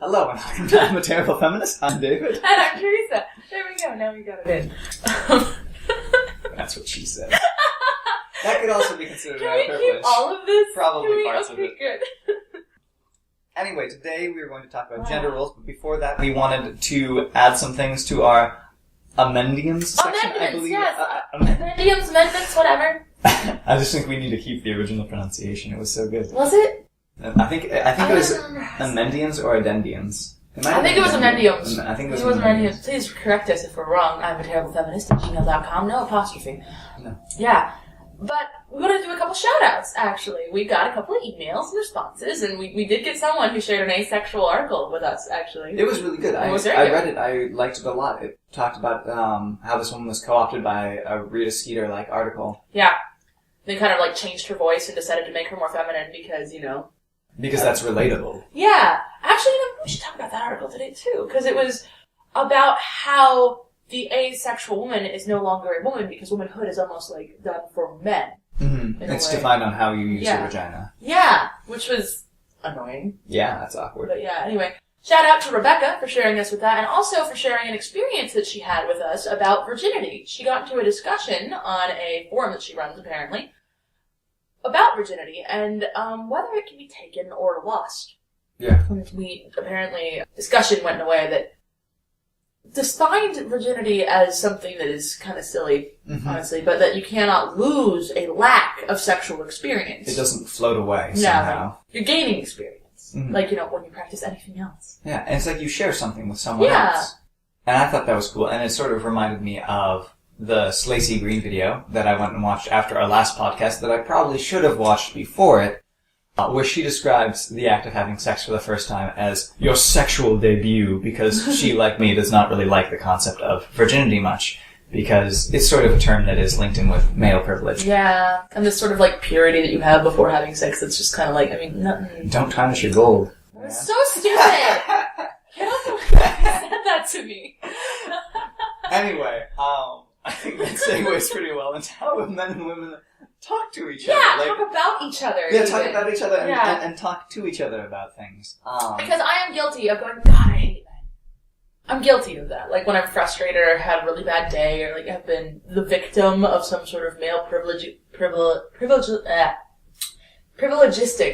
Hello, and welcome to I'm a Terrible Feminist. I'm David. And I'm Theresa. There we go. Now we got it in. That's what she said. That could also be considered Can a we privilege. keep all of this? Probably parts of it. Okay, good. Anyway, today we are going to talk about gender roles, but before that we wanted to add some things to our amendiums section, I believe. Yes. Amendments, whatever. I just think we need to keep the original pronunciation. It was so good. Was it? I think it was amendiums or addendiums. I think it was amendiums. I think it was amendiums. Please correct us if we're wrong. I'm a terrible feminist at gmail.com. No apostrophe. No. Yeah. But we want to do a couple shout-outs, actually. We got a couple of emails and responses, and we did get someone who shared an asexual article with us, actually. It was really good. I read it. I liked it a lot. It talked about how this woman was co-opted by a Rita Skeeter-like article. Yeah. They kind of, changed her voice and decided to make her more feminine because, Because that's relatable. Yeah. Actually, we should talk about that article today, too, because it was about how the asexual woman is no longer a woman because womanhood is almost, done for men. Mm-hmm. It's defined on how you use your vagina. Yeah, which was annoying. Yeah, that's awkward. But yeah, anyway. Shout out to Rebecca for sharing us with that, and also for sharing an experience that she had with us about virginity. She got into a discussion on a forum that she runs, apparently, about virginity, and whether it can be taken or lost. Yeah. Discussion went in a way that defined virginity as something that is kind of silly, honestly, but that you cannot lose a lack of sexual experience. It doesn't float away somehow. No, you're gaining experience. Mm-hmm. When you practice anything else. Yeah, and it's like you share something with someone else. And I thought that was cool, and it sort of reminded me of the Slacey Green video that I went and watched after our last podcast that I probably should have watched before it, where she describes the act of having sex for the first time as your sexual debut, because she, like me, does not really like the concept of virginity much, because it's sort of a term that is linked in with male privilege. Yeah, and this sort of purity that you have before having sex that's just kind of nothing. Don't tarnish your gold. That's so stupid! Get off the way you said that to me. Anyway, I think that segues pretty well into how men and women talk to each other. Yeah, talk about each other. Yeah, talk about each other and talk to each other about things. Because I am guilty of going, God, I hate men. I'm guilty of that. When I'm frustrated or had a really bad day or have been the victim of some sort of male privilegistic.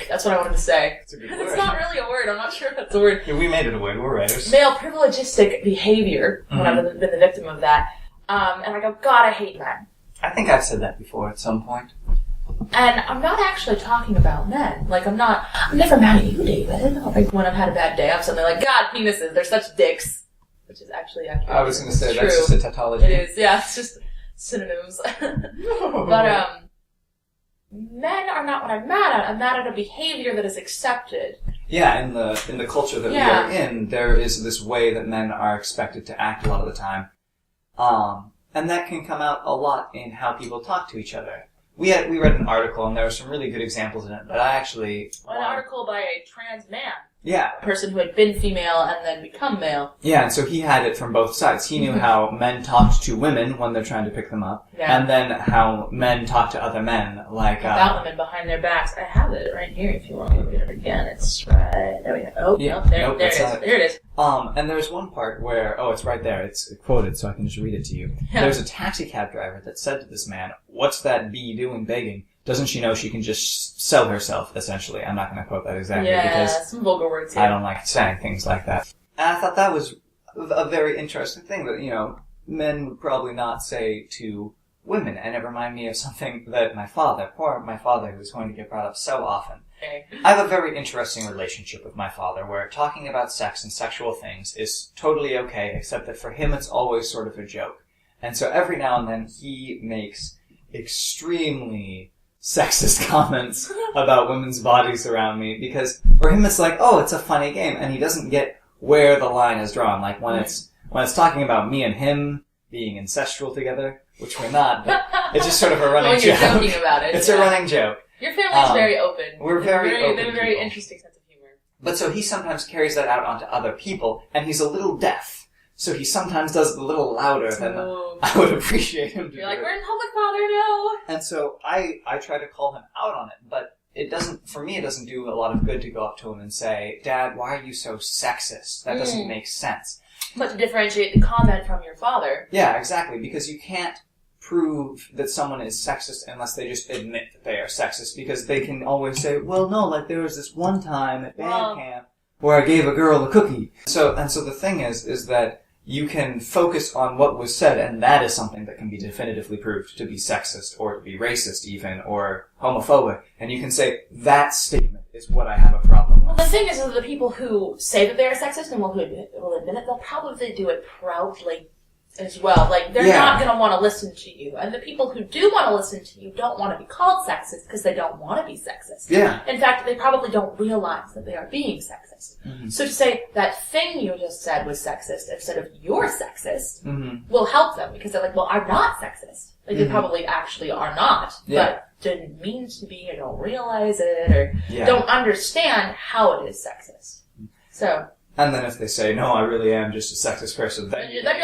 That's what I wanted to say. It's a good word. It's not really a word. I'm not sure if that's a word. Yeah, we made it a word. We're writers. Male privilegistic behavior, when I've been the victim of that. And I go, God, I hate men. I think I've said that before at some point. And I'm not actually talking about men. I'm never mad at you, David. When I've had a bad day, I'm suddenly God, penises, they're such dicks. Which is actually accurate. I was going to say, that's true. just a tautology. It is, yeah, it's just synonyms. But, men are not what I'm mad at. I'm mad at a behavior that is accepted. Yeah, in the culture that we are in, there is this way that men are expected to act a lot of the time. And that can come out a lot in how people talk to each other. We read an article, and there were some really good examples in it, but I actually... An article by a trans man. Yeah. A person who had been female and then become male. Yeah, and so he had it from both sides. He knew how men talked to women when they're trying to pick them up, and then how men talk to other men, about them and behind their backs. I have it right here if you want me to read it again. It's right... There we go. Oh, yeah, there it is. There it is. And there's one part where... Oh, it's right there. It's quoted, so I can just read it to you. Yeah. There's a taxi cab driver that said to this man, "What's that bee doing begging? Doesn't she know she can just sell herself, essentially?" I'm not going to quote that exactly because some vulgar words here. I don't like saying things like that. And I thought that was a very interesting thing that, men would probably not say to women. And it reminded me of something that my father who was going to get brought up so often. Okay. I have a very interesting relationship with my father where talking about sex and sexual things is totally okay, except that for him it's always sort of a joke. And so every now and then he makes extremely sexist comments about women's bodies around me, because for him it's it's a funny game, and he doesn't get where the line is drawn. When it's talking about me and him being incestual together, which we're not, but it's just sort of a running joke. You're joking about it. It's a running joke. Your family's very open. We're very open. They have a very interesting sense of humor. But so he sometimes carries that out onto other people, and he's a little deaf. So he sometimes does it a little louder than I would appreciate him to do. You're we're in public, Father, no! And so I try to call him out on it, but it doesn't do a lot of good to go up to him and say, Dad, why are you so sexist? That doesn't make sense. But to differentiate the comment from your father. Yeah, exactly, because you can't prove that someone is sexist unless they just admit that they are sexist, because they can always say, well, no, like there was this one time at band camp where I gave a girl a cookie. So the thing is that you can focus on what was said, and that is something that can be definitively proved to be sexist, or to be racist even, or homophobic, and you can say, that statement is what I have a problem with. Well, the thing is that the people who say that they are sexist and will admit it, they'll probably do it proudly as well. Like, they're not going to want to listen to you. And the people who do want to listen to you don't want to be called sexist because they don't want to be sexist. Yeah. In fact, they probably don't realize that they are being sexist. Mm-hmm. So to say that thing you just said was sexist instead of you're sexist will help them, because they're like, well, I'm not sexist. Like, they probably actually are not, but didn't mean to be, or don't realize it, or don't understand how it is sexist. So. And then if they say, no, I really am just a sexist person, then you're like,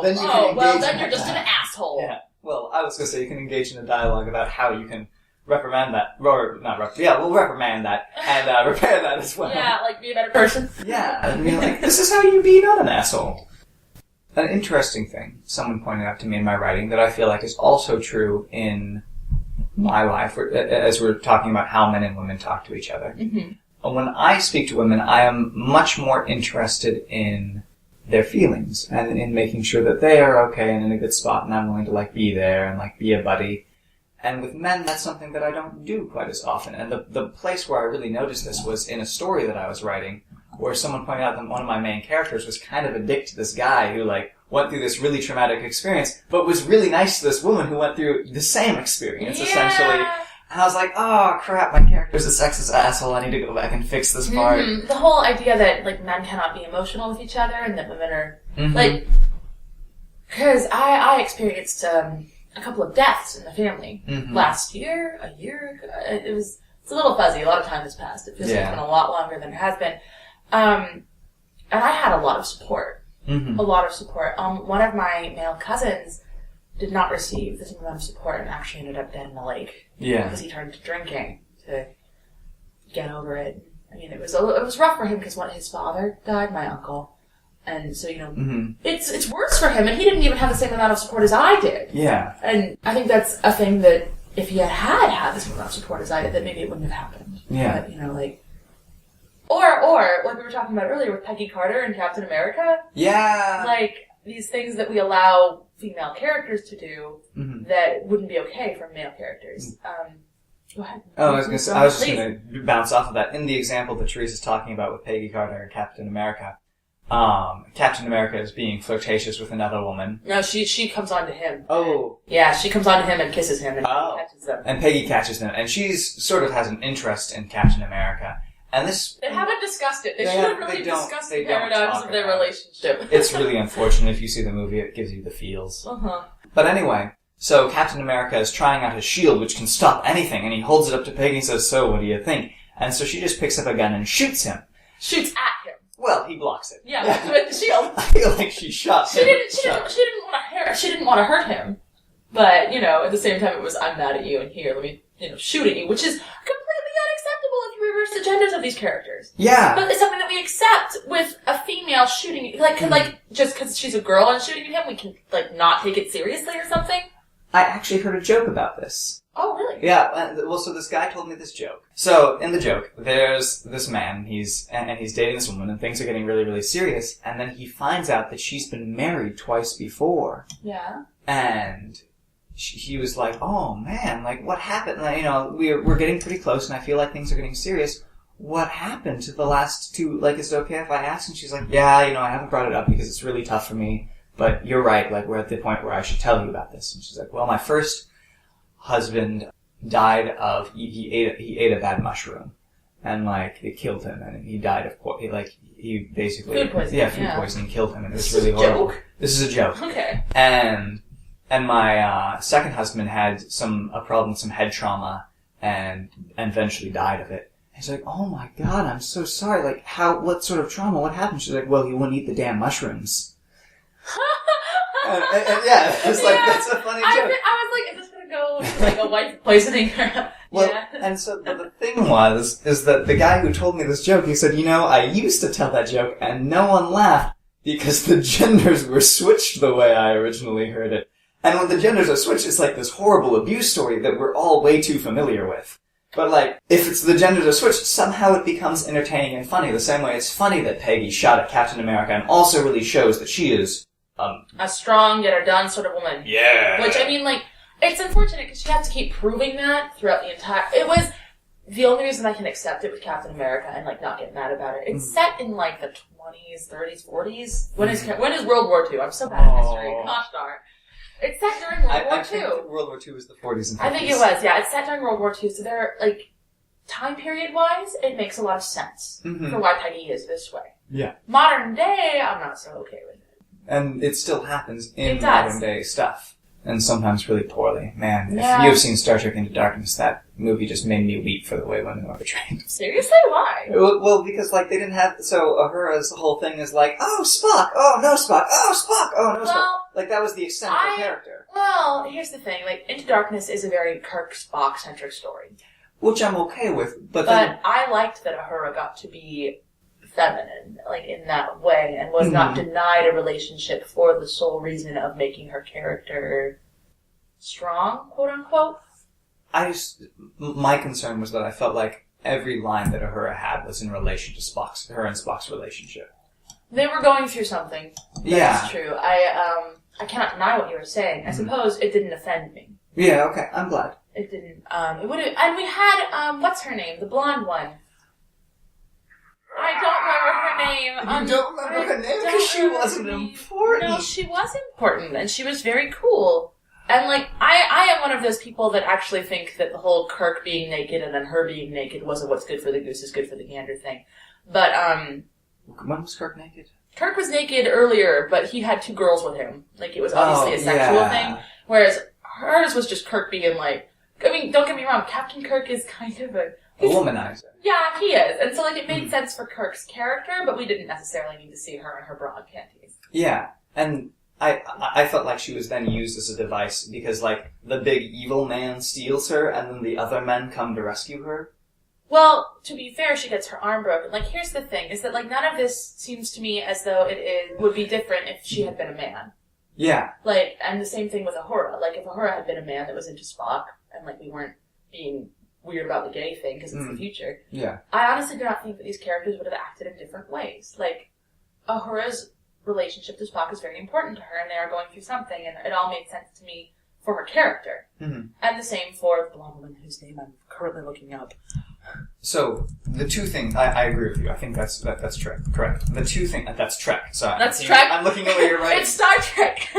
then you're just an asshole. Yeah. Well, I was going to say you can engage in a dialogue about how you can reprimand that, or we'll reprimand that and repair that as well. Yeah, like be a better person. Yeah, and be like, this is how you be not an asshole. An interesting thing someone pointed out to me in my writing that I feel like is also true in my life, as we're talking about how men and women talk to each other. Mm-hmm. When I speak to women, I am much more interested in their feelings and in making sure that they are okay and in a good spot, and I'm willing to like be there and like be a buddy. And with men, that's something that I don't do quite as often. And the place where I really noticed this was in a story that I was writing, where someone pointed out that one of my main characters was kind of a dick to this guy who like went through this really traumatic experience, but was really nice to this woman who went through the same experience, essentially. And I was like, oh crap, my character's a sexist asshole, I need to go back and fix this part. Mm-hmm. The whole idea that, like, men cannot be emotional with each other and that women are, like, because I experienced a couple of deaths in the family last year, a year ago. It's a little fuzzy, a lot of time has passed. It feels like it's been a lot longer than it has been. And I had a lot of support. A lot of support. One of my male cousins did not receive the same amount of support and actually ended up dead in the lake. Yeah. Because he turned to drinking to get over it. I mean, it was rough for him because his father died, my uncle. And so, it's worse for him, and he didn't even have the same amount of support as I did. Yeah. And I think that's a thing that if he had the same amount of support as I did, that maybe it wouldn't have happened. Yeah. But, like... Or, like we were talking about earlier with Peggy Carter and Captain America. Yeah. Like, these things that we allow female characters to do that wouldn't be okay for male characters. Go ahead. Oh, I was just going to bounce off of that. In the example that Theresa's talking about with Peggy Carter and Captain America, Captain America is being flirtatious with another woman. No, she comes on to him. Oh. Yeah, she comes on to him and kisses him, and Peggy catches them. And Peggy catches them, and she sort of has an interest in Captain America. And they haven't discussed it. They should have really discussed the paradigms of their relationship. It's really unfortunate. If you see the movie, it gives you the feels. But anyway, so Captain America is trying out his shield, which can stop anything, and he holds it up to Peggy and says, so, what do you think? And so she just picks up a gun and shoots him. Shoots at him. Well, he blocks it. Yeah, with the shield. I feel like she shot him. She didn't want to hurt him. But, at the same time, it was, I'm mad at you, and here, let me, shoot at you, which is completely unacceptable if you reverse the genders of these characters. Yeah. But it's something that we accept with a female shooting, just because she's a girl and shooting at him, we can, not take it seriously or something? I actually heard a joke about this. Oh, really? Yeah, so this guy told me this joke. So, in the joke, there's this man, he's dating this woman, and things are getting really, really serious, and then he finds out that she's been married twice before. Yeah. And he was like, oh man, what happened? We're getting pretty close, and I feel like things are getting serious. What happened to the last two? Is it okay if I ask? And she's like, yeah, I haven't brought it up because it's really tough for me, but you're right, we're at the point where I should tell you about this. And she's like, well, my first husband died of, he ate a bad mushroom, and it killed him, and he died of, he basically, food poisoning. Yeah, food poisoning killed him, and it was really horrible. This is a joke. Okay. And my second husband had a problem with some head trauma and eventually died of it. He's like, oh my god, I'm so sorry. What sort of trauma? What happened? She's like, well, he wouldn't eat the damn mushrooms. and yeah, it's that's a funny joke. I was like, is this going to gonna go to like a white place and her. Well, yeah. and so but the thing is that the guy who told me this joke, he said, I used to tell that joke and no one laughed because the genders were switched the way I originally heard it. And when the genders are switched, it's like this horrible abuse story that we're all way too familiar with. But like, if it's the genders are switched, somehow it becomes entertaining and funny. The same way it's funny that Peggy shot at Captain America and also really shows that she is, a strong, get-her-done sort of woman. Yeah. Which, I mean, like, it's unfortunate because she has to keep proving that throughout the entire... It was the only reason I can accept it with Captain America and, like, not get mad about it. It's set in, like, the 20s, 30s, 40s. When is World War II? I'm so bad at history. Gosh darn. It's set during World War II. I think World War II was the 40s and 50s. I think it was, yeah. It's set during World War II, so they're, like, time period-wise, it makes a lot of sense for why Peggy is this way. Yeah. Modern day, I'm not so okay with it. And it still happens in modern day stuff. And sometimes really poorly. Man, if you have seen Star Trek Into Darkness, that movie just made me weep for the way women were portrayed. Seriously? Why? Well, because, like, they didn't have... So, Uhura's whole thing is like, oh, Spock! Oh, no Spock! Oh, Spock! Oh, no Spock! Like, that was the extent of her character. Well, here's the thing. Like, Into Darkness is a very Kirk-Spock-centric story. Which I'm okay with, but then... I liked that Uhura got to be feminine, like, in that way, and was not denied a relationship for the sole reason of making her character strong, quote-unquote. My concern was that I felt like every line that Uhura had was in relation to her and Spock's relationship. They were going through something. That's true. I cannot deny what you were saying. I suppose it didn't offend me. Yeah, okay, I'm glad. It didn't, it would've, and we had, what's her name? The blonde one. I don't remember her name. You don't remember her name? Because she wasn't important. No, she was important, and she was very cool. And, like, I am one of those people that actually think that the whole Kirk being naked and then her being naked wasn't what's good for the goose is good for the gander thing. But, when was Kirk naked? Kirk was naked earlier, but he had two girls with him. Like, it was obviously a sexual thing. Whereas hers was just Kirk being like, I mean, don't get me wrong, Captain Kirk is kind of a womanizer. Yeah, he is. And so, like, it made sense for Kirk's character, but we didn't necessarily need to see her in her bra and panties. Yeah, and I felt like she was then used as a device because, like, the big evil man steals her and then the other men come to rescue her. Well, to be fair, she gets her arm broken. Like, here's the thing, is that, like, none of this seems to me as though would be different if she had been a man. Yeah. Like, and the same thing with Uhura. Like, if Uhura had been a man that was into Spock, and, like, we weren't being weird about the gay thing because it's the future. Yeah. I honestly do not think that these characters would have acted in different ways. Like, Uhura's relationship to Spock is very important to her, and they are going through something, and it all made sense to me for her character. And the same for the blonde woman whose name I'm currently looking up. So, the two things, I agree with you. I think that's Trek. Correct. The two things, that's Trek. Sorry. That's Trek? I'm looking at what you're writing. It's Star Trek!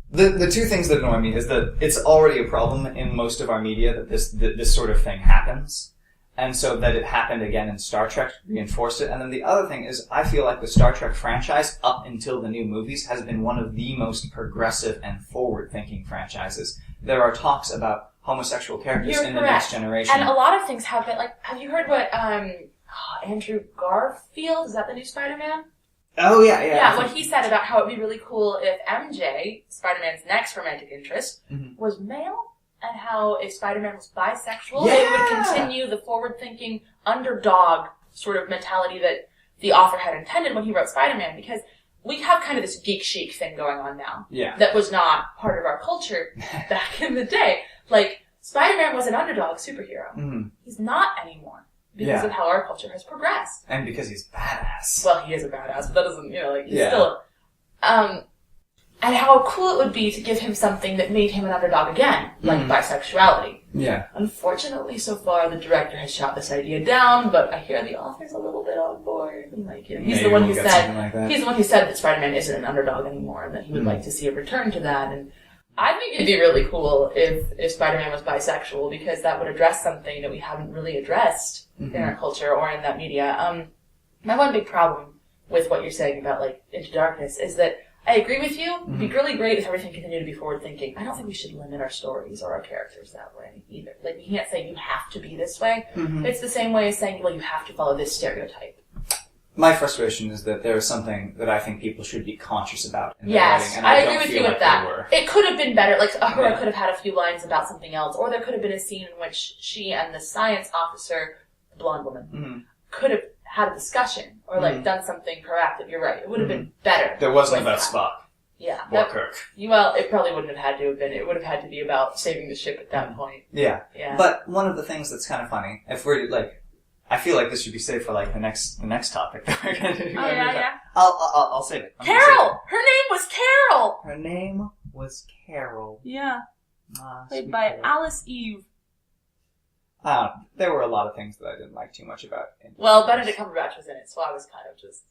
The two things that annoy me is that it's already a problem in most of our media that this sort of thing happens. And so that it happened again in Star Trek reinforced it. And then the other thing is I feel like the Star Trek franchise, up until the new movies, has been one of the most progressive and forward-thinking franchises. There are talks about homosexual characters in the next generation. And a lot of things have been, like, have you heard what, Andrew Garfield, is that the new Spider-Man? Oh, yeah. Yeah, what he said about how it'd be really cool if MJ, Spider-Man's next romantic interest, was male, and how if Spider-Man was bisexual, it would continue the forward-thinking underdog sort of mentality that the author had intended when he wrote Spider-Man, because we have kind of this geek chic thing going on now. Yeah. That was not part of our culture back in the day. Like, Spider-Man was an underdog superhero. He's not anymore. Because of how our culture has progressed. And because he's badass. Well, he is a badass, but that doesn't, he's still... and how cool it would be to give him something that made him an underdog again, like bisexuality. Yeah. Unfortunately, so far, the director has shot this idea down, but I hear the author's a little bit on board. And, like, he's the one who said that Spider-Man isn't an underdog anymore, and that he would like to see a return to that, and I think it'd be really cool if Spider-Man was bisexual, because that would address something that we haven't really addressed in our culture or in that media. My one big problem with what you're saying about, like, Into Darkness is that I agree with you. It'd be really great if everything continued to be forward-thinking. I don't think we should limit our stories or our characters that way either. Like, we can't say you have to be this way. It's the same way as saying, well, you have to follow this stereotype. My frustration is that there is something that I think people should be conscious about in their Yes, writing, and I I agree don't with feel you like with that. they were. It could have been better. Like, Ahura Yeah. could have had a few lines about something else, or there could have been a scene in which she and the science officer, the blonde woman, Mm-hmm. could have had a discussion, or like done something proactive. You're right. It would have been better. There wasn't with about that. Spock Yeah. or Kirk. Well, it probably wouldn't have had to have been. It would have had to be about saving the ship at that point. Yeah. Yeah. But one of the things that's kind of funny, if we're like, I feel like this should be saved for like the next topic that we're going to do. Oh, yeah. I'll save it. Carol! Her name was Carol! Her name was Carol. Yeah. Played Sweet by Carol. Alice Eve. There were a lot of things that I didn't like too much about it. Well, Benedict Cumberbatch was in it, so I was kind of just...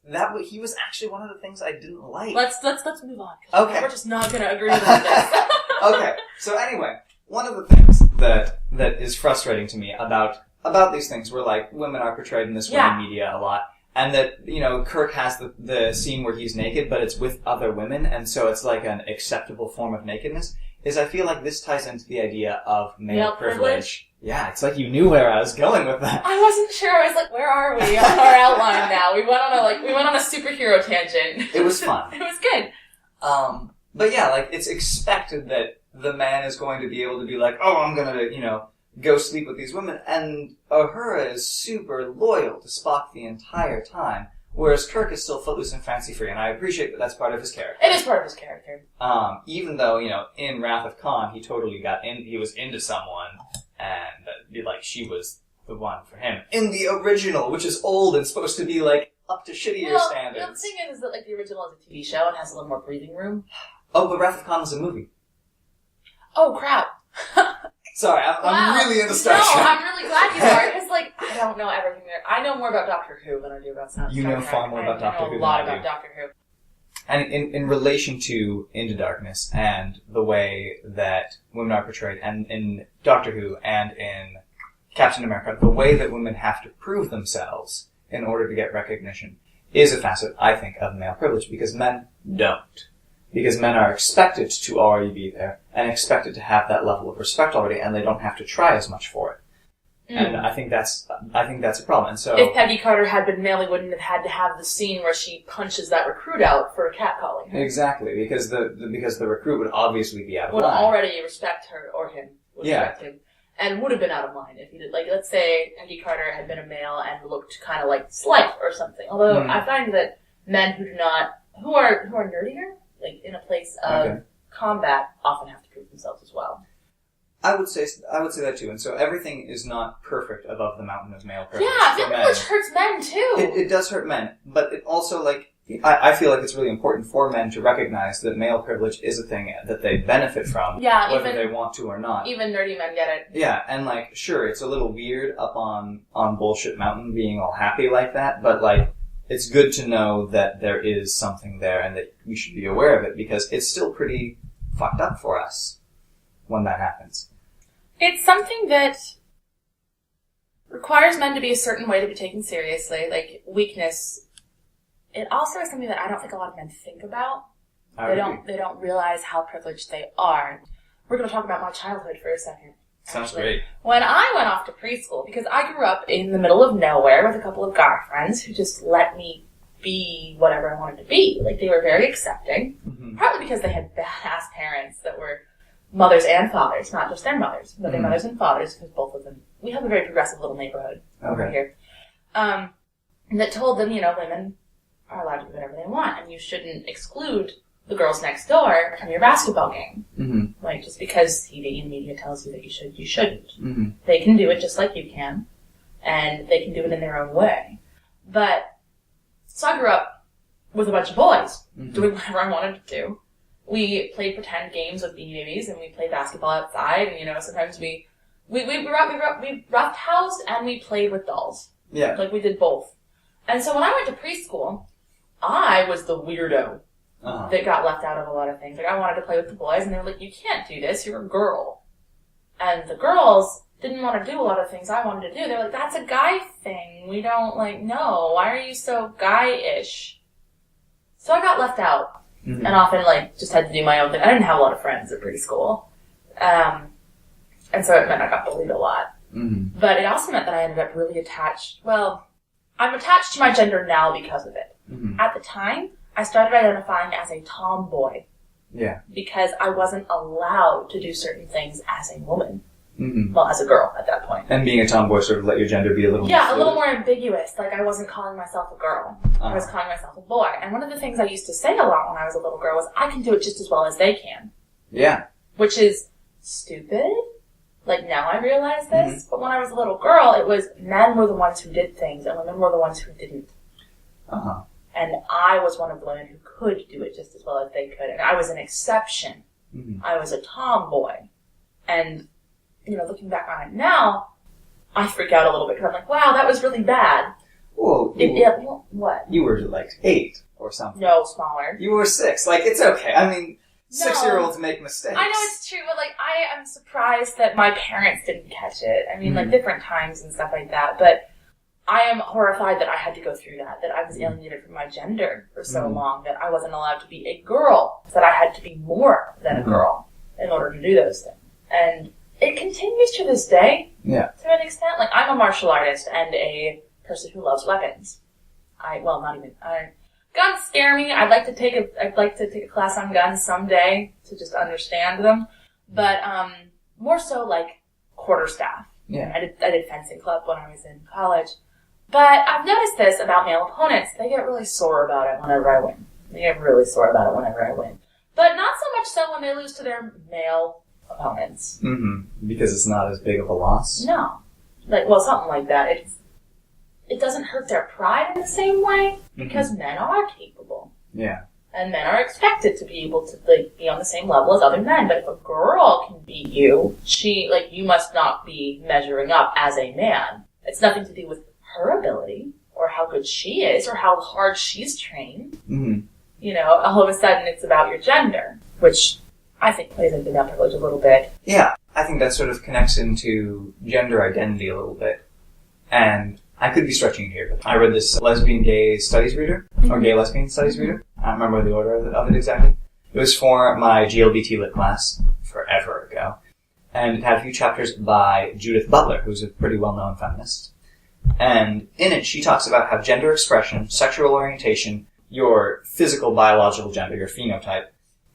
He was actually one of the things I didn't like. Let's move on. 'Cause Okay. We're just not going to agree on this. Okay, so anyway, one of the things that is frustrating to me about these things where, like, women are portrayed in this way in media a lot, and that, you know, Kirk has the scene where he's naked, but it's with other women, and so it's like an acceptable form of nakedness, is I feel like this ties into the idea of male privilege. Yeah, it's like you knew where I was going with that. I wasn't sure. I was like, where are we on our outline now? We went on a superhero tangent. It was fun. It was good. But yeah, like, it's expected that the man is going to be able to be like, oh, I'm gonna, you know, go sleep with these women, and Uhura is super loyal to Spock the entire time, whereas Kirk is still footloose and fancy-free, and I appreciate that that's part of his character. It is part of his character. Even though, you know, in Wrath of Khan, he totally he was into someone, and, like, she was the one for him. In the original, which is old and supposed to be, like, up to shittier standards. The thing is that, like, the original is a TV show and has a little more breathing room. Oh, but Wrath of Khan was a movie. Oh, crap. Sorry, I'm really into Star Trek. No, I'm really glad you are, because, like, I don't know everything there. I know more about Doctor Who than I do about Star Trek. You know far more about Doctor Who than I I know a lot do. about Doctor Who. And in relation to Into Darkness and the way that women are portrayed, and in Doctor Who and in Captain America, the way that women have to prove themselves in order to get recognition is a facet, I think, of male privilege, because men don't. Because men are expected to already be there, and expected to have that level of respect already, and they don't have to try as much for it. And I think that's a problem. And so, if Peggy Carter had been male, we wouldn't have had to have the scene where she punches that recruit out for catcalling her. exactly, because the recruit would obviously be out of Would line. already respect her, or him. Would respect him. And would have been out of line if he did. Like, let's say Peggy Carter had been a male and looked kind of like slight or something. Although I find that men who are nerdier, like in a place of combat, often have to prove themselves as well. I would say that too. And so everything is not perfect above the mountain of male privilege. Yeah, for male men. privilege hurts men too. It does hurt men, but it also, like, I feel like it's really important for men to recognize that male privilege is a thing that they benefit from, whether they want to or not. Even nerdy men get it. Yeah, and, like, sure, it's a little weird up on Bullshit Mountain being all happy like that, but, like, it's good to know that there is something there and that we should be aware of it, because it's still pretty fucked up for us when that happens. It's something that requires men to be a certain way to be taken seriously, like weakness. It also is something that I don't think a lot of men think about. They don't realize how privileged they are. We're going to talk about my childhood for a second. Sounds great. When I went off to preschool, because I grew up in the middle of nowhere with a couple of guy friends who just let me be whatever I wanted to be. Like, they were very accepting, partly because they had badass parents that were mothers and fathers, not just their mothers, but their mothers and fathers, because both of them, we have a very progressive little neighborhood over here, that told them, you know, women are allowed to do whatever they want, and you shouldn't exclude the girls next door from your basketball game. Like, just because TV and media tells you that you should, you shouldn't. They can do it just like you can, and they can do it in their own way. But, so I grew up with a bunch of boys, doing whatever I wanted to do. We played pretend games with Beanie Babies, and we played basketball outside, and, you know, sometimes we roughhoused and we played with dolls. Yeah. Like, we did both. And so when I went to preschool, I was the weirdo that got left out of a lot of things. Like, I wanted to play with the boys, and they were like, you can't do this, you're a girl. And the girls didn't want to do a lot of things I wanted to do. They're like, that's a guy thing. We don't, like, no. Why are you so guy-ish? So I got left out. And often, like, just had to do my own thing. I didn't have a lot of friends at preschool. And so it meant I got bullied a lot. But it also meant that I ended up really attached. Well, I'm attached to my gender now because of it. Mm-hmm. At the time, I started identifying as a tomboy. Yeah. Because I wasn't allowed to do certain things as a woman. Mm-hmm. Well, as a girl at that point. And being a tomboy sort of let your gender be a little more a little more ambiguous. Like, I wasn't calling myself a girl. I was calling myself a boy. And one of the things I used to say a lot when I was a little girl was, I can do it just as well as they can. Yeah. Which is stupid. Like, now I realize this. Mm-hmm. But when I was a little girl, it was men were the ones who did things, and women were the ones who didn't. Uh-huh. And I was one of the women who could do it just as well as they could. And I was an exception. Mm-hmm. I was a tomboy. And, looking back on it now, I freak out a little bit because I'm like, wow, that was really bad. Well, what? You were like 8 or something. No, smaller. You were 6. Like, it's okay. I mean, 6-year-olds make mistakes. I know it's true, but I am surprised that my parents didn't catch it. I mean, different times and stuff like that, but I am horrified that I had to go through that I was alienated from my gender for so long, that I wasn't allowed to be a girl, that I had to be more than a girl in order to do those things. And it continues to this day, to an extent. Like, I'm a martial artist and a person who loves weapons. Guns scare me. I'd like to take a class on guns someday to just understand them. But, more so like quarterstaff. Yeah. I did fencing club when I was in college. But I've noticed this about male opponents. They get really sore about it whenever I win. But not so much so when they lose to their male opponents. Mm-hmm. Because it's not as big of a loss? No. Something like that. It doesn't hurt their pride in the same way, because men are capable. Yeah. And men are expected to be able to, be on the same level as other men. But if a girl can beat you, you must not be measuring up as a man. It's nothing to do with her ability, or how good she is, or how hard she's trained. Mm-hmm. All of a sudden it's about your gender, which I think plays into male privilege a little bit. Yeah, I think that sort of connects into gender identity a little bit. And I could be stretching it here, but I read this lesbian gay studies reader, or gay lesbian studies reader. I don't remember the order of it exactly. It was for my GLBT lit class forever ago. And it had a few chapters by Judith Butler, who's a pretty well-known feminist. And in it, she talks about how gender expression, sexual orientation, your physical biological gender, your phenotype,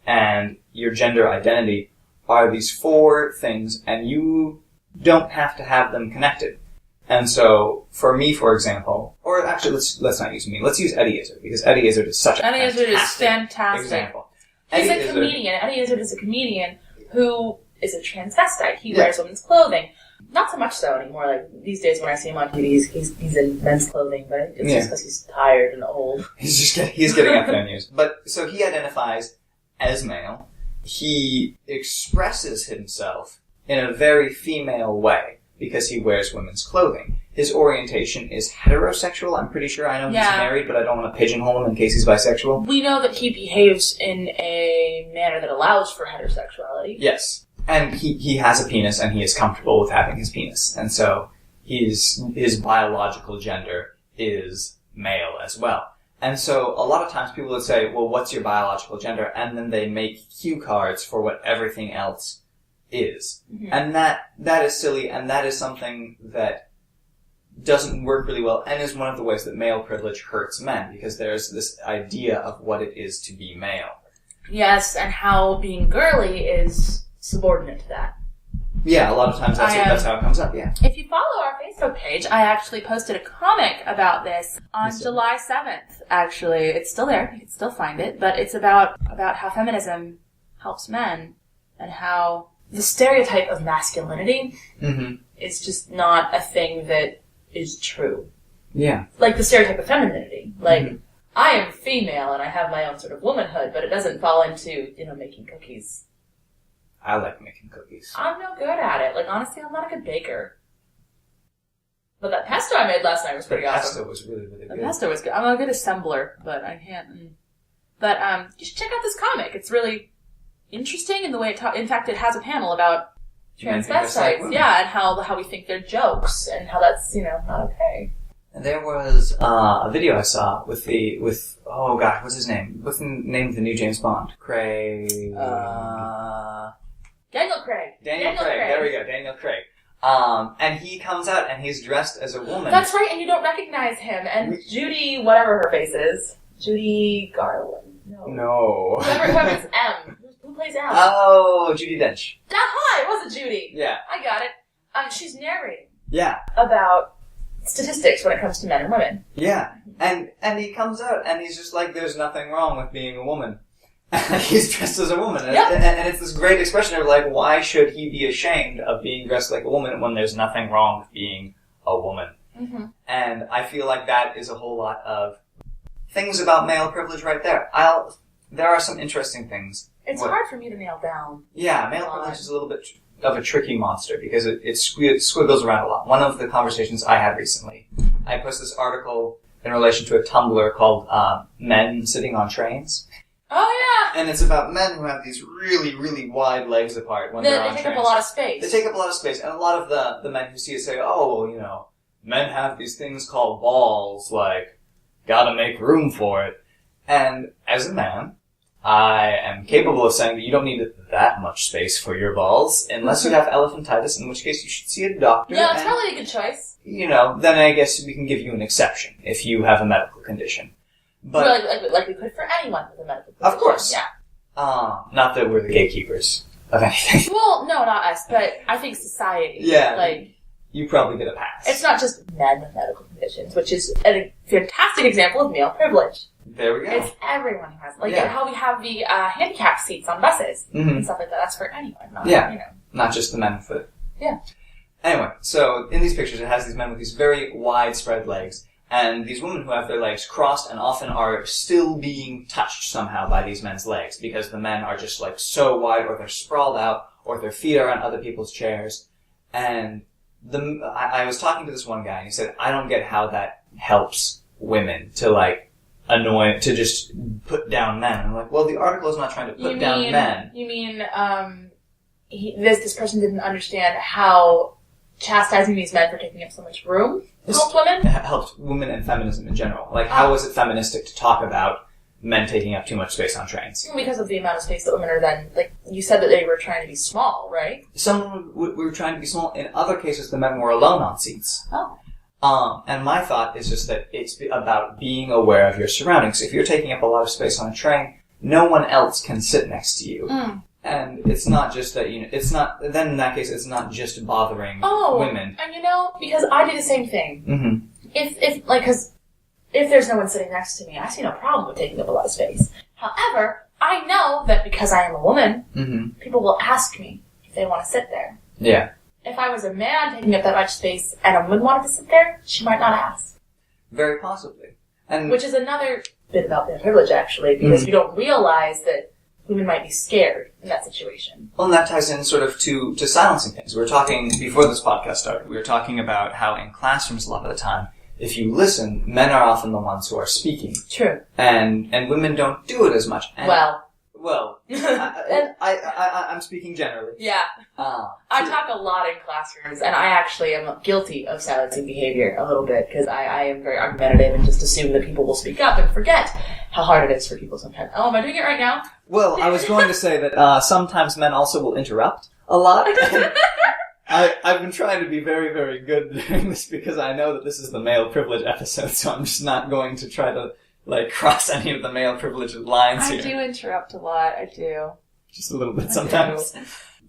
and your gender identity are these 4 things, and you don't have to have them connected. And so, for me, for example, or actually, let's not use me. Let's use Eddie Izzard, because Eddie Izzard is such a fantastic example. He's a comedian. Eddie Izzard is a comedian who is a transvestite. He wears women's clothing. Not so much so anymore. These days when I see him on TV, he's in men's clothing, but it's just because he's tired and old. He's getting up there in years. But, so he identifies as male. He expresses himself in a very female way because he wears women's clothing. His orientation is heterosexual, I'm pretty sure. I know he's married, but I don't want to pigeonhole him in case he's bisexual. We know that he behaves in a manner that allows for heterosexuality. Yes. And he has a penis, and he is comfortable with having his penis. And so his biological gender is male as well. And so a lot of times people would say, well, what's your biological gender? And then they make cue cards for what everything else is. Mm-hmm. And that is silly, and that is something that doesn't work really well, and is one of the ways that male privilege hurts men, because there's this idea of what it is to be male. Yes, and how being girly is subordinate to that. Yeah, a lot of times that's how it comes up, yeah. If you follow our Facebook page, I actually posted a comic about this on July 7th, actually. It's still there. You can still find it. But it's about how feminism helps men, and how the stereotype of masculinity is just not a thing that is true. Yeah. Like the stereotype of femininity. Like, I am female and I have my own sort of womanhood, but it doesn't fall into, making cookies. I like making cookies. I'm no good at it. Like, honestly, I'm not a good baker. But that pesto I made last night was pretty awesome. The pesto was really, really good. The pesto was good. I'm a good assembler, but I can't. But you should check out this comic. It's really interesting in the way it in fact, it has a panel about transvestites. Yeah, and how we think they're jokes, and how that's, not okay. And there was a video I saw with oh god, what's his name? What's the name of the new James Bond? Daniel Craig. Daniel Craig. There we go, Daniel Craig. And he comes out and he's dressed as a woman. That's right, and you don't recognize him. And Judy, whatever her face is, Judy Garland. No. Whoever's M. Who plays M? Oh, Judi Dench. Hi, it wasn't Judy. Yeah. I got it. She's narrating. Yeah. About statistics when it comes to men and women. Yeah. And he comes out and he's just like, there's nothing wrong with being a woman. He's dressed as a woman. And it's this great expression of like, why should he be ashamed of being dressed like a woman when there's nothing wrong with being a woman? Mm-hmm. And I feel like that is a whole lot of things about male privilege right there. There are some interesting things. It's hard for me to nail down. Yeah, male privilege is a little bit of a tricky monster because it squiggles around a lot. One of the conversations I had recently, I posted this article in relation to a Tumblr called Men Sitting on Trains. Oh, yeah! And it's about men who have these really, really wide legs apart when they're on trains. They take up a lot of space. They take up a lot of space. And a lot of the men who see it say, oh, well, you know, men have these things called balls, like, gotta make room for it. And as a man, I am capable of saying that you don't need that much space for your balls, unless you have electhantitis, in which case you should see a doctor. Yeah, it's probably a good choice. You know, then I guess we can give you an exception if you have a medical condition. But like we could for anyone with a medical condition. Of course. Yeah. Not that we're the gatekeepers of anything. Well, no, not us, but I think society. Yeah. Like, you probably get a pass. it's not just men with medical conditions, which is a fantastic example of male privilege. There we go. It's everyone who has, how we have the handicap seats on buses and stuff like that. That's for anyone, not, not just the men with it. Yeah. Anyway, so in these pictures, it has these men with these very widespread legs, and these women who have their legs crossed and often are still being touched somehow by these men's legs because the men are just like so wide, or they're sprawled out, or their feet are on other people's chairs. And I was talking to this one guy, and he said, I don't get how that helps women to just put down men. And I'm like, well, the article is not trying to put down men. You mean, this person didn't understand how chastising these men for taking up so much room helped women? It helped women and feminism in general. Like, how is it feministic to talk about men taking up too much space on trains? Because of the amount of space that women are then, like, you said that they were trying to be small, right? Some were trying to be small. In other cases, the men were alone on seats. Oh. And my thought is just that it's about being aware of your surroundings. If you're taking up a lot of space on a train, no one else can sit next to you. Mm. And it's not just that, it's not, then in that case, it's not just bothering women. And because I do the same thing. Mm-hmm. Because if there's no one sitting next to me, I see no problem with taking up a lot of space. However, I know that because I am a woman, people will ask me if they want to sit there. Yeah. If I was a man taking up that much space and a woman wanted to sit there, she might not ask. Very possibly. Which is another bit about their privilege, actually, because you don't realize that women might be scared in that situation. Well, and that ties in sort of to silencing things. We were talking, before this podcast started, we were talking about how in classrooms a lot of the time, if you listen, men are often the ones who are speaking. True. And women don't do it as much. And Well, I'm speaking generally. Yeah. I talk a lot in classrooms, and I actually am guilty of silencing behavior a little bit, because I am very argumentative and just assume that people will speak up and forget how hard it is for people sometimes. Oh, am I doing it right now? Well, I was going to say that sometimes men also will interrupt a lot. I've been trying to be very, very good doing this because I know that this is the male privilege episode, so I'm just not going to try to cross any of the male privilege lines here. I do interrupt a lot, I do. Just a little bit sometimes.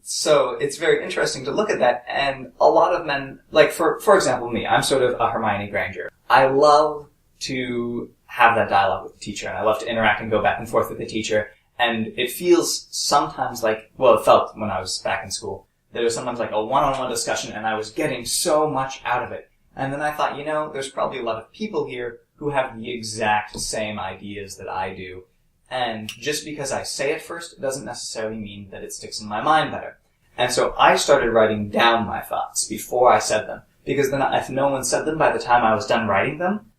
So it's very interesting to look at that, and a lot of men, for example me, I'm sort of a Hermione Granger. I love to have that dialogue with the teacher, and I love to interact and go back and forth with the teacher, and it feels sometimes it felt when I was back in school, there was sometimes a one-on-one discussion, and I was getting so much out of it. And then I thought, there's probably a lot of people here who have the exact same ideas that I do. And just because I say it first doesn't necessarily mean that it sticks in my mind better. And so I started writing down my thoughts before I said them. Because then if no one said them by the time I was done writing them,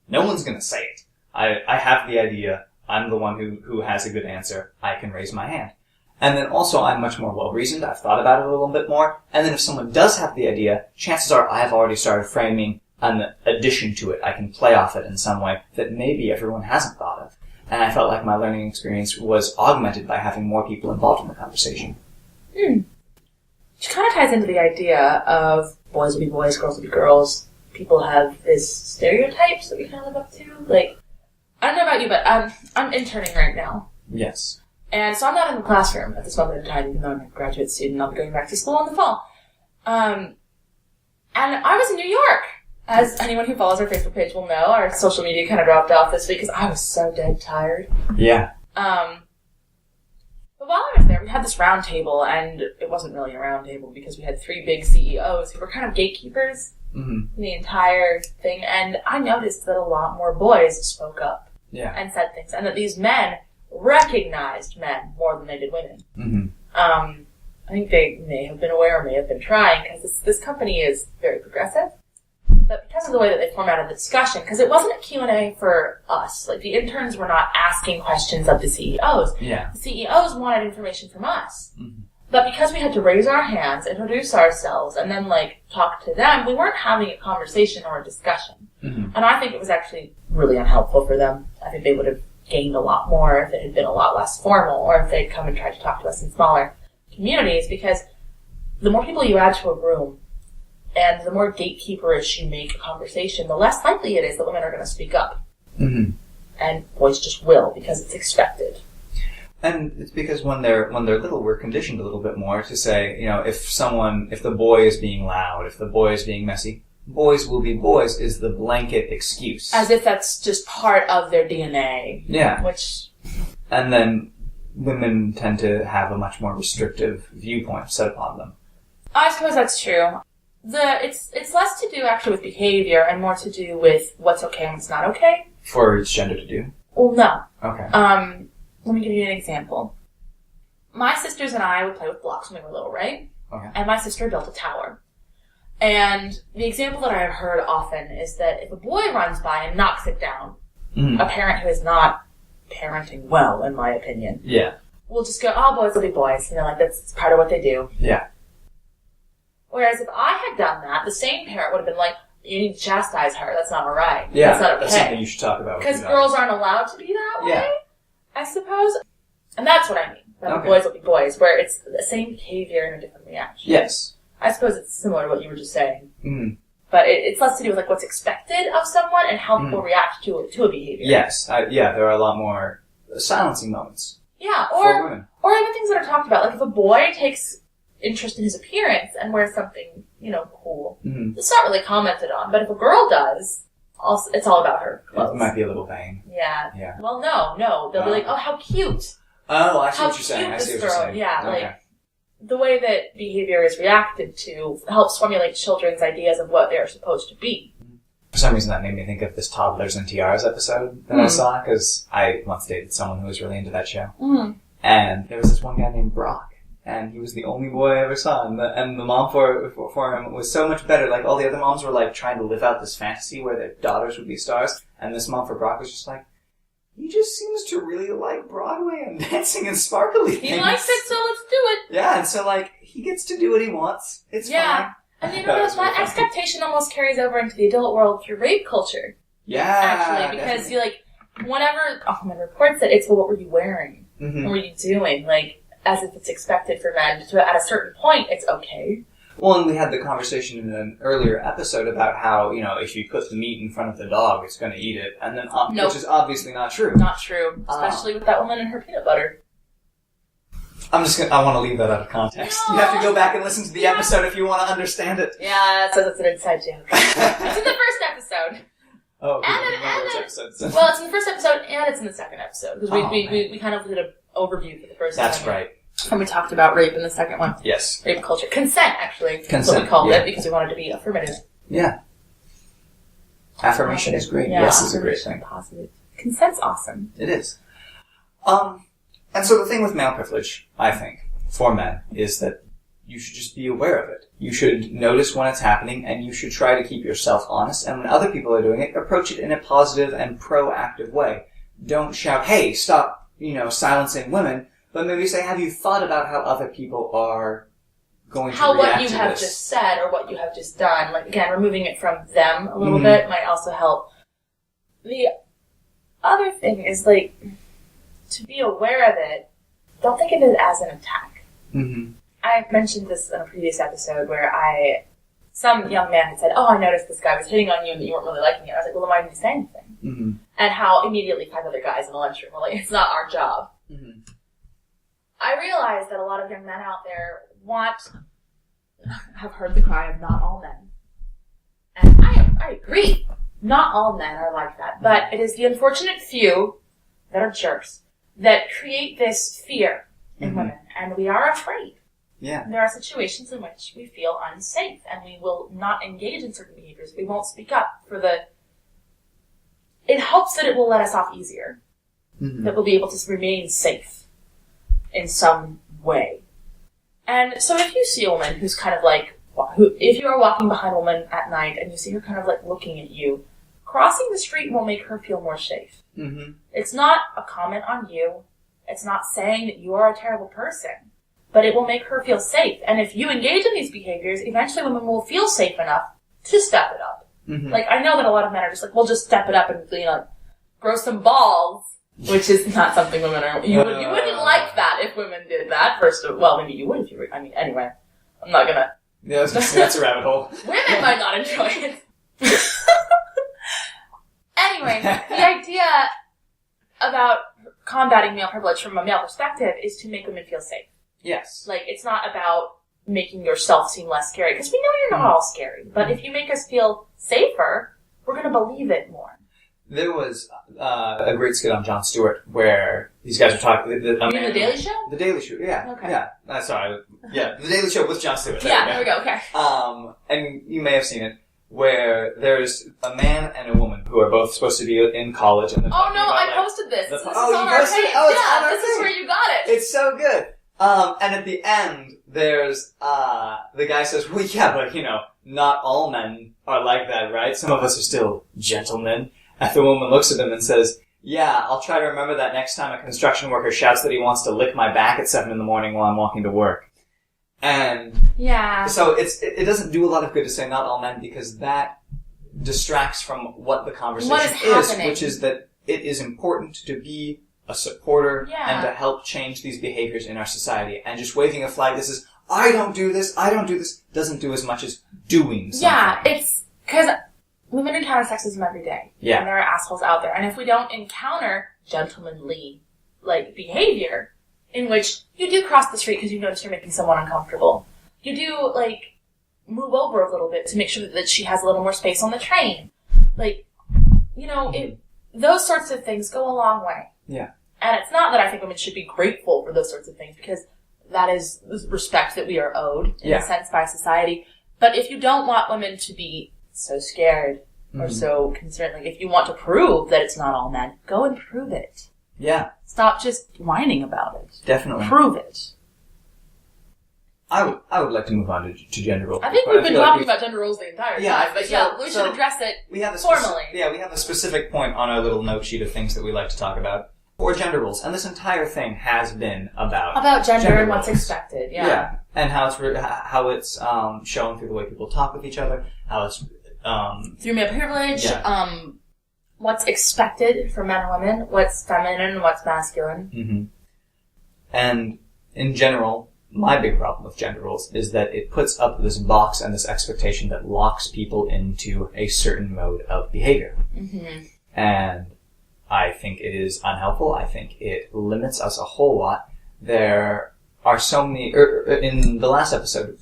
no one's going to say it. I have the idea. I'm the one who has a good answer. I can raise my hand. And then also I'm much more well-reasoned. I've thought about it a little bit more. And then if someone does have the idea, chances are I have already started framing an addition to it. I can play off it in some way that maybe everyone hasn't thought of. And I felt like my learning experience was augmented by having more people involved in the conversation. which kind of ties into the idea of boys will be boys, girls will be girls. People have this stereotypes that we kind of live up to. Like, I don't know about you, but I'm interning right now. Yes. And so I'm not in the classroom at this moment in time, even though I'm a graduate student. I'll be going back to school in the fall. And I was in New York. As anyone who follows our Facebook page will know, our social media kind of dropped off this week because I was so dead tired. Yeah. But while I was there, we had this round table, and it wasn't really a round table because we had 3 big CEOs who were kind of gatekeepers in the entire thing. And I noticed that a lot more boys spoke up and said things, and that these men recognized men more than they did women. I think they may have been aware or may have been trying, because this company is very progressive. But because of the way that they formatted the discussion, because it wasn't a Q&A for us. Like, the interns were not asking questions of the CEOs. Yeah. The CEOs wanted information from us. But because we had to raise our hands, introduce ourselves, and then, like, talk to them, we weren't having a conversation or a discussion. And I think it was actually really unhelpful for them. I think they would have gained a lot more if it had been a lot less formal, or if they'd come and tried to talk to us in smaller communities, because the more people you add to a room, and the more gatekeeperish you make a conversation, the less likely it is that women are going to speak up. And boys just will, because it's expected. And it's because when they're little, we're conditioned a little bit more to say, you know, if the boy is being loud, if the boy is being messy, boys will be boys is the blanket excuse. As if that's just part of their DNA. Yeah. And then women tend to have a much more restrictive viewpoint set upon them. I suppose that's true. It's less to do actually with behavior and more to do with what's okay and what's not okay. For each gender to do? Well, no. Okay. Let me give you an example. My sisters and I would play with blocks when we were little, right? Okay. And my sister built a tower. And the example that I have heard often is that if a boy runs by and knocks it down, a parent who is not parenting well, in my opinion, will just go, oh, boys will be boys. You know, like, that's part of what they do. Yeah. Whereas if I had done that, the same parent would have been like, you need to chastise her. That's not alright. Yeah, that's not okay. That's something you should talk about. Because girls aren't allowed to be that way, I suppose. And that's what I mean. That boys will be boys, where it's the same behavior and a different reaction. Yes. I suppose it's similar to what you were just saying. But it's less to do with like what's expected of someone and how people react to a behavior. Yes. There are a lot more silencing moments. Yeah, for women. Or even things that are talked about. Like if a boy takes interest in his appearance and wears something, you know, cool, it's not really commented on. But if a girl does, it's all about her clothes. It might be a little vain. Yeah. Well, no. They'll be like, oh, how cute. Oh, I see what you're saying. I see what you're saying. Yeah, like, the way that behavior is reacted to helps formulate children's ideas of what they're supposed to be. For some reason, that made me think of this Toddlers and Tiaras episode that I saw, because I once dated someone who was really into that show. And there was this one guy named Brock, and he was the only boy I ever saw, and the mom for him was so much better. Like, all the other moms were, like, trying to live out this fantasy where their daughters would be stars, and this mom for Brock was just like, he just seems to really like Broadway and dancing and sparkly things. He likes it, so let's do it. Yeah, and so, like, he gets to do what he wants. It's fine. And you know, that expectation almost carries over into the adult world through rape culture. Yeah, actually, because you like, whenever a woman reports it, it's, well, what were you wearing? What were you doing? Like, as if it's expected for men to, at a certain point, it's okay. Well, and we had the conversation in an earlier episode about how, you know, if you put the meat in front of the dog, it's going to eat it, and then which is obviously not true. Not true, especially with that woman and her peanut butter. I want to leave that out of context. No. You have to go back and listen to the episode if you want to understand it. Yeah, so that's an inside joke. It's in the first episode. Oh, well, it's in the first episode and it's in the second episode because we kind of did an overview for the first. That's right. And we talked about rape in the second one. Yes. Rape culture. Consent, actually. Consent. That's what we called it because we wanted to be affirmative. Yeah. Affirmation is great. Yeah, yes, it's a great thing. Positive. Consent's awesome. It is. And so the thing with male privilege, I think, for men, is that you should just be aware of it. You should notice when it's happening, and you should try to keep yourself honest, and when other people are doing it, approach it in a positive and proactive way. Don't shout, hey, stop, silencing women, but maybe say, have you thought about how other people are going to react to this? How what you have just said or what you have just done, like, again, removing it from them a little bit might also help. The other thing is, like, to be aware of it, don't think of it as an attack. I mentioned this in a previous episode where some young man had said, "Oh, I noticed this guy was hitting on you and that you weren't really liking it." I was like, "Well, then why didn't you say anything?" Mm-hmm. And how immediately 5 other guys in the lunchroom were like, "It's not our job." Mm-hmm. I realized that a lot of young men out there have heard the cry of not all men. And I agree. Not all men are like that. But it is the unfortunate few that are jerks that create this fear in women. And we are afraid. Yeah. There are situations in which we feel unsafe and we will not engage in certain behaviors. We won't speak up it helps that it will let us off easier. Mm-hmm. That we'll be able to remain safe in some way. And so if you see a woman who's kind of like, if you are walking behind a woman at night and you see her kind of like looking at you, crossing the street will make her feel more safe. Mm-hmm. It's not a comment on you. It's not saying that you are a terrible person. But it will make her feel safe. And if you engage in these behaviors, eventually women will feel safe enough to step it up. Mm-hmm. Like, I know that a lot of men are just like, we'll just step it up and, grow some balls. Which is not something women are... You wouldn't like that if women did that. Maybe you would if you were... Anyway. I'm not gonna... Yeah, that's a rabbit hole. Women might not enjoy it. Anyway, the idea about combating male privilege from a male perspective is to make women feel safe. Yes. It's not about making yourself seem less scary, because we know you're not all scary. But if you make us feel safer, we're going to believe it more. There was a great skit on Jon Stewart where these guys were talking... You mean The Daily Show? The Daily Show, yeah. Okay. Yeah. Sorry. Yeah, The Daily Show with Jon Stewart. There we go, okay. And you may have seen it, where there's a man and a woman who are both supposed to be in college. And I posted this. This is on our page. This is where you got it. It's so good. And at the end, there's, the guy says, well, yeah, but, not all men are like that, right? Some of us are still gentlemen. And the woman looks at him and says, yeah, I'll try to remember that next time a construction worker shouts that he wants to lick my back at 7 a.m. while I'm walking to work. And so it doesn't do a lot of good to say not all men, because that distracts from what the conversation is, which is that it is important to be a supporter and to help change these behaviors in our society. And just waving a flag that says, I don't do this, doesn't do as much as doing something. Yeah, it's because women encounter sexism every day. Yeah. And there are assholes out there. And if we don't encounter gentlemanly, behavior in which you do cross the street because you notice you're making someone uncomfortable. You do, move over a little bit to make sure that she has a little more space on the train. Those sorts of things go a long way. Yeah. And it's not that I think women should be grateful for those sorts of things, because that is respect that we are owed, in a sense, by society. But if you don't want women to be so scared or so concerned, if you want to prove that it's not all men, go and prove it. Yeah. Stop just whining about it. Definitely. Prove it. I would like to move on to gender roles. I think we've been talking about gender roles the entire time, but we should address it formally. We have a specific point on our little note sheet of things that we like to talk about. Or gender roles. And this entire thing has been about gender and what's expected, Yeah. And how it's shown through the way people talk with each other, how it's through male privilege, what's expected for men and women, what's feminine, what's masculine. Mm-hmm. And in general, my big problem with gender roles is that it puts up this box and this expectation that locks people into a certain mode of behavior. Mm-hmm. And I think it is unhelpful. I think it limits us a whole lot. There are so many... in the last episode,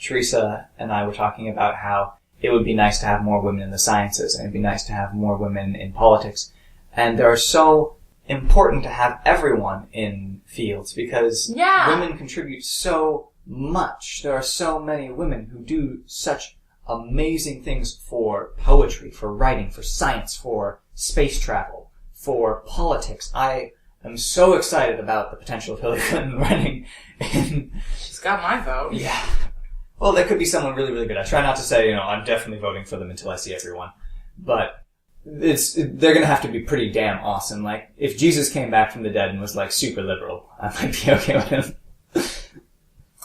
Theresa and I were talking about how it would be nice to have more women in the sciences, and it'd be nice to have more women in politics. And they're so important to have everyone in fields, because women contribute so much. There are so many women who do such amazing things for poetry, for writing, for science, for space travel, for politics. I am so excited about the potential of Hillary Clinton running. She's got my vote. Yeah. Well, there could be someone really, really good. I try not to say, I'm definitely voting for them until I see everyone. But they're gonna have to be pretty damn awesome. If Jesus came back from the dead and was, super liberal, I might be okay with him.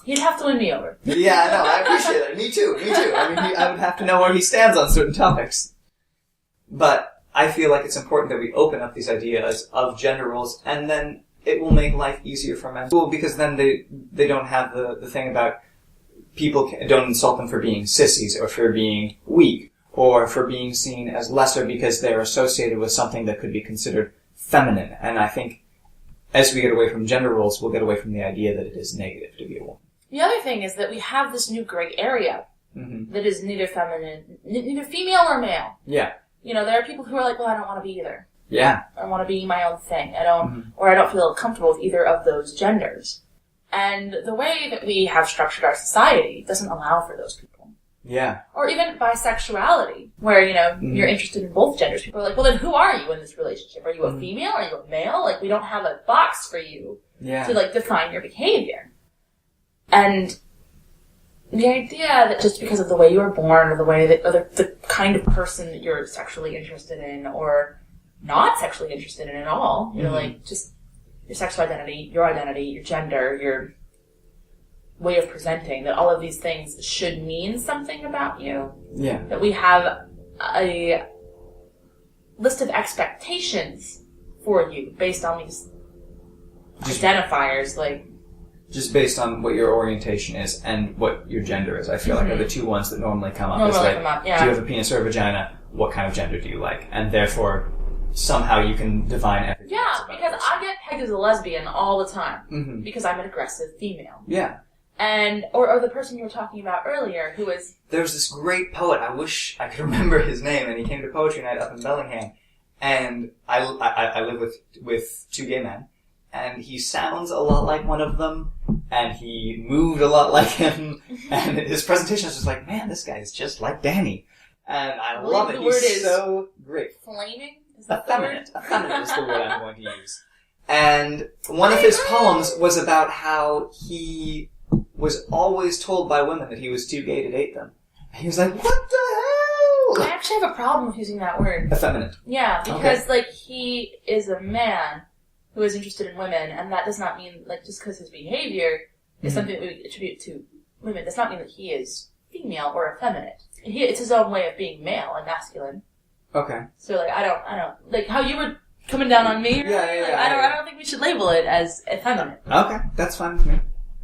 You'd have to win me over. Yeah, no, I appreciate it. Me too. I mean, I would have to know where he stands on certain topics. But I feel like it's important that we open up these ideas of gender roles, and then it will make life easier for men. Well, because then they don't have the thing about people don't insult them for being sissies or for being weak or for being seen as lesser because they're associated with something that could be considered feminine. And I think as we get away from gender roles, we'll get away from the idea that it is negative to be a woman. The other thing is that we have this new gray area that is neither feminine, neither female or male. Yeah. You know, there are people who are like, well, I don't want to be either. Yeah. I want to be my own thing. I don't feel comfortable with either of those genders. And the way that we have structured our society doesn't allow for those people. Yeah. Or even bisexuality, where, you know, you're interested in both genders. People are like, well, then who are you in this relationship? Are you a female? Are you a male? Like, we don't have a box for you to, like, define your behavior. And the idea that just because of the way you were born or the way that, or the kind of person that you're sexually interested in or not sexually interested in at all, you know, like, just your sexual identity, your gender, your way of presenting, that all of these things should mean something about you. Yeah. That we have a list of expectations for you based on these identifiers, like... Just based on what your orientation is and what your gender is, I feel like are the two ones that normally come up. It's like, do you have a penis or a vagina? What kind of gender do you like? And therefore, somehow you can define everything. Yeah, because I get pegged as a lesbian all the time. Because I'm an aggressive female. Yeah. And, or the person you were talking about earlier, who was... There's this great poet, I wish I could remember his name, and he came to Poetry Night up in Bellingham, and I live with two gay men, and he sounds a lot like one of them, and he moved a lot like him, and his presentation was just like, man, this guy is just like Danny. And I love it. He's so great. Flaming? Is that effeminate. Effeminate is the word I'm going to use. And one of his poems was about how he was always told by women that he was too gay to date them. And he was like, what the hell? I actually have a problem with using that word. Effeminate. Yeah, because, like, he is a man who is interested in women, and that does not mean, like, just because his behavior is something that we attribute to women, does not mean that he is female or effeminate. It's his own way of being male and masculine. Okay. So, like, I don't, like, how you were coming down on me? I don't think we should label it as effeminate. Okay, that's fine with me.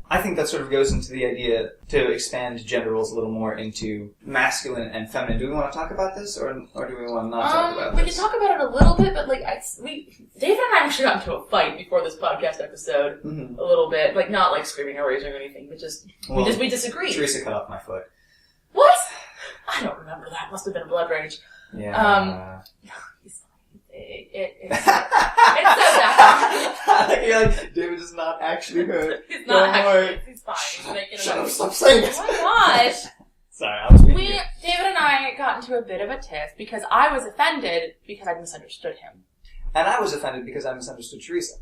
I think that sort of goes into the idea to expand gender roles a little more into masculine and feminine. Do we want to talk about this, or do we want to not talk about this? We can talk about it a little bit, but, like, David and I actually got into a fight before this podcast episode, a little bit. Like, not, like, screaming or raising or anything, but just, we disagreed. Teresa cut off my foot. What? I don't remember that. Must have been a blood rage. Yeah. It's so bad. You're like, David is not actually hurt. He's not actually. He's fine. He's making Shut up, stop saying it. Oh my gosh. Sorry, I was being David and I got into a bit of a tiff because I was offended because I misunderstood him. And I was offended because I misunderstood Teresa.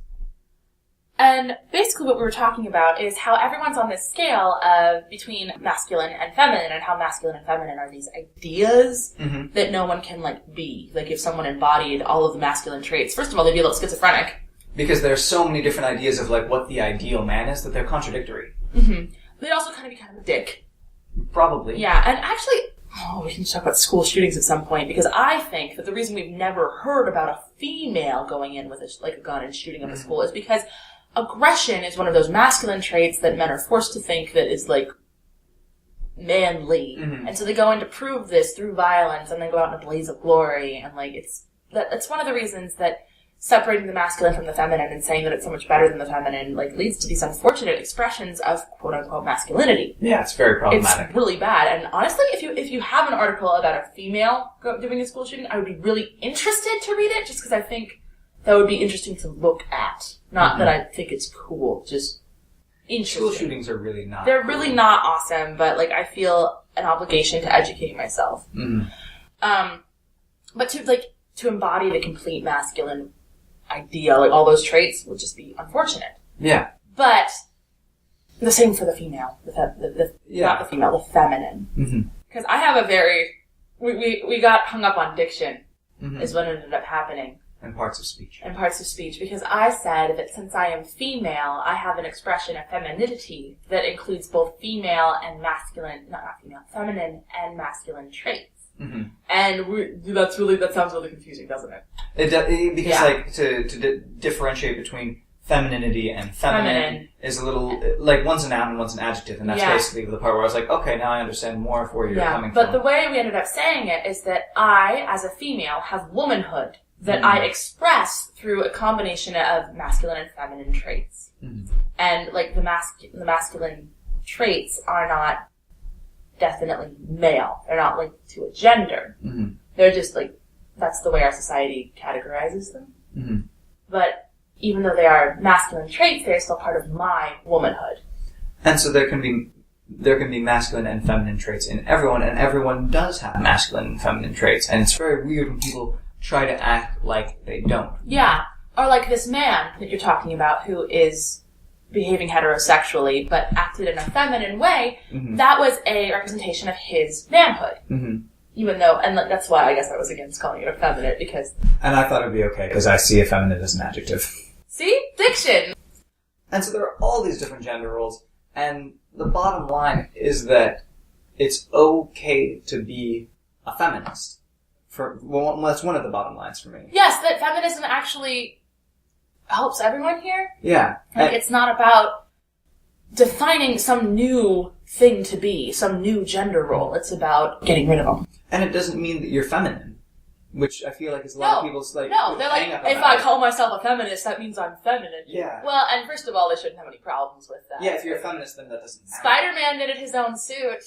And basically what we were talking about is how everyone's on this scale of between masculine and feminine, and how masculine and feminine are these ideas that no one can, like, be. Like, if someone embodied all of the masculine traits, first of all, they'd be a little schizophrenic. Because there's so many different ideas of, like, what the ideal man is that they're contradictory. They'd also kind of be kind of a dick. Probably. Yeah, and actually, we can talk about school shootings at some point, because I think that the reason we've never heard about a female going in with a gun and shooting up a school is because aggression is one of those masculine traits that men are forced to think that is, like, manly. And so they go in to prove this through violence, and then go out in a blaze of glory, and, like, that's one of the reasons that separating the masculine from the feminine and saying that it's so much better than the feminine, like, leads to these unfortunate expressions of quote-unquote masculinity. Yeah, it's very problematic. It's really bad. And honestly, if you have an article about a female doing a school shooting, I would be really interested to read it, just because I think that would be interesting to look at. Not that I think it's cool, just interesting. School shootings are really not They're really not awesome, but, like, I feel an obligation to educate myself. But to embody the complete masculine idea, like, all those traits would just be unfortunate. Yeah. But the same for the female. Not the female, the feminine. Because I have a very... We got hung up on diction, is what ended up happening. And parts of speech. Because I said that since I am female, I have an expression of femininity that includes both female and masculine, feminine and masculine traits. And that sounds really confusing, doesn't it? Because, like, to differentiate between femininity and feminine is a little, like, one's a noun and one's an adjective, and that's basically the part where I was like, okay, now I understand more of where you're coming from. But the way we ended up saying it is that I, as a female, have womanhood that I express through a combination of masculine and feminine traits. And, like, the masculine traits are not definitely male. They're not linked to a gender. They're just, like, that's the way our society categorizes them. But even though they are masculine traits, they're still part of my womanhood. And so there can be masculine and feminine traits in everyone, and everyone does have masculine and feminine traits. And it's very weird when people try to act like they don't. Yeah. Or like this man that you're talking about who is behaving heterosexually but acted in a feminine way, that was a representation of his manhood. Even though, and that's why I guess I was against calling it effeminate, because... And I thought it would be okay, because I see effeminate as an adjective. See? Diction! And so there are all these different gender roles, and the bottom line is that it's okay to be a feminist. Well, that's one of the bottom lines for me. Yes, that feminism actually helps everyone here. Yeah. Like, it's not about defining some new thing to be, some new gender role. It's about getting rid of them. And it doesn't mean that you're feminine, which I feel like is a lot of people's, like... No, they're like, if I call myself a feminist, that means I'm feminine. Yeah. Well, and first of all, they shouldn't have any problems with that. Yeah, if you're a feminist, then that doesn't matter. Spider-Man knitted his own suit.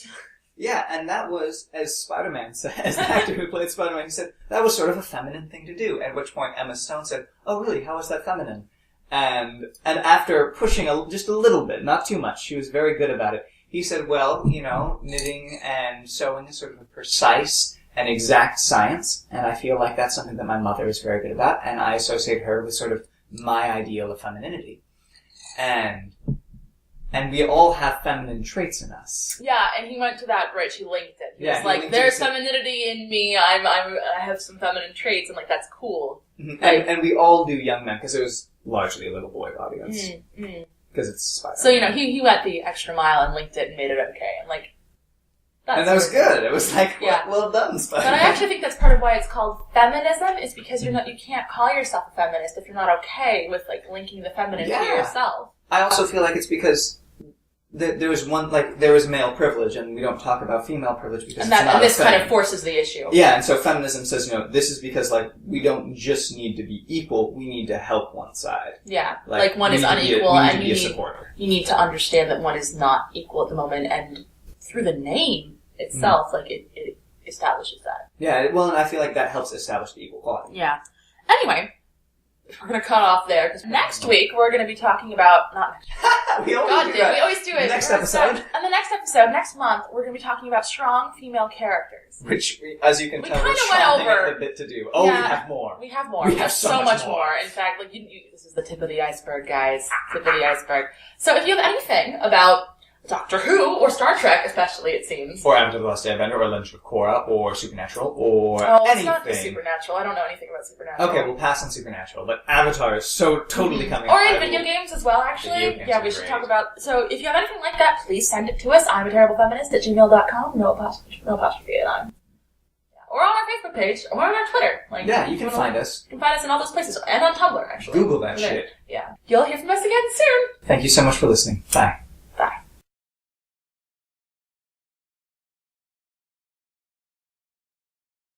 Yeah, and that was, as Spider-Man said, as the actor who played Spider-Man, he said, that was sort of a feminine thing to do. At which point Emma Stone said, oh really, how is that feminine? And after pushing just a little bit, not too much, she was very good about it, he said, well, you know, knitting and sewing is sort of a precise and exact science, and I feel like that's something that my mother is very good about, and I associate her with sort of my ideal of femininity. And we all have feminine traits in us. Yeah, and he went to that bridge. He linked it. He was like, "There's femininity in me. I have some feminine traits," and like that's cool. And we all do young men because it was largely a little boy audience because it's Spider-Man. So you know, he went the extra mile and linked it and made it okay. And like, and that was good. It was like, well done, Spider-Man. But I actually think that's part of why it's called feminism. Is because you can't call yourself a feminist if you're not okay with like linking the feminine to yourself. I also feel like it's because there is male privilege, and we don't talk about female privilege because and this kind of forces the issue. Yeah, and so feminism says, this is because like we don't just need to be equal; we need to help one side. Yeah, like one is unequal, and you need to understand that one is not equal at the moment, and through the name itself, like it establishes that. Yeah, well, and I feel like that helps establish the equal quality. Yeah. Anyway. We're going to cut off there, because next week we're going to be talking about... we always do it. Next episode. And the next episode, next month, we're going to be talking about strong female characters. Which, as you can tell, we're trying a bit to do. Oh, yeah, we have more. We have more. We have so much more. In fact, like this is the tip of the iceberg, guys. Tip of the iceberg. So if you have anything about Doctor Who, or Star Trek especially, it seems. Or Avatar: The Last Airbender, or Legend of Korra, or Supernatural, or anything. It's not the Supernatural. I don't know anything about Supernatural. Okay, we'll pass on Supernatural, but Avatar is so totally coming up. Or in video games as well, actually. Yeah, we should talk about... So, if you have anything like that, please send it to us. I'm a terrible feminist at gmail.com. No apostrophe at on. Or on our Facebook page, or on our Twitter. Yeah, you can find us. You can find us in all those places. And on Tumblr, actually. Google that shit. Yeah. You'll hear from us again soon. Thank you so much for listening. Bye.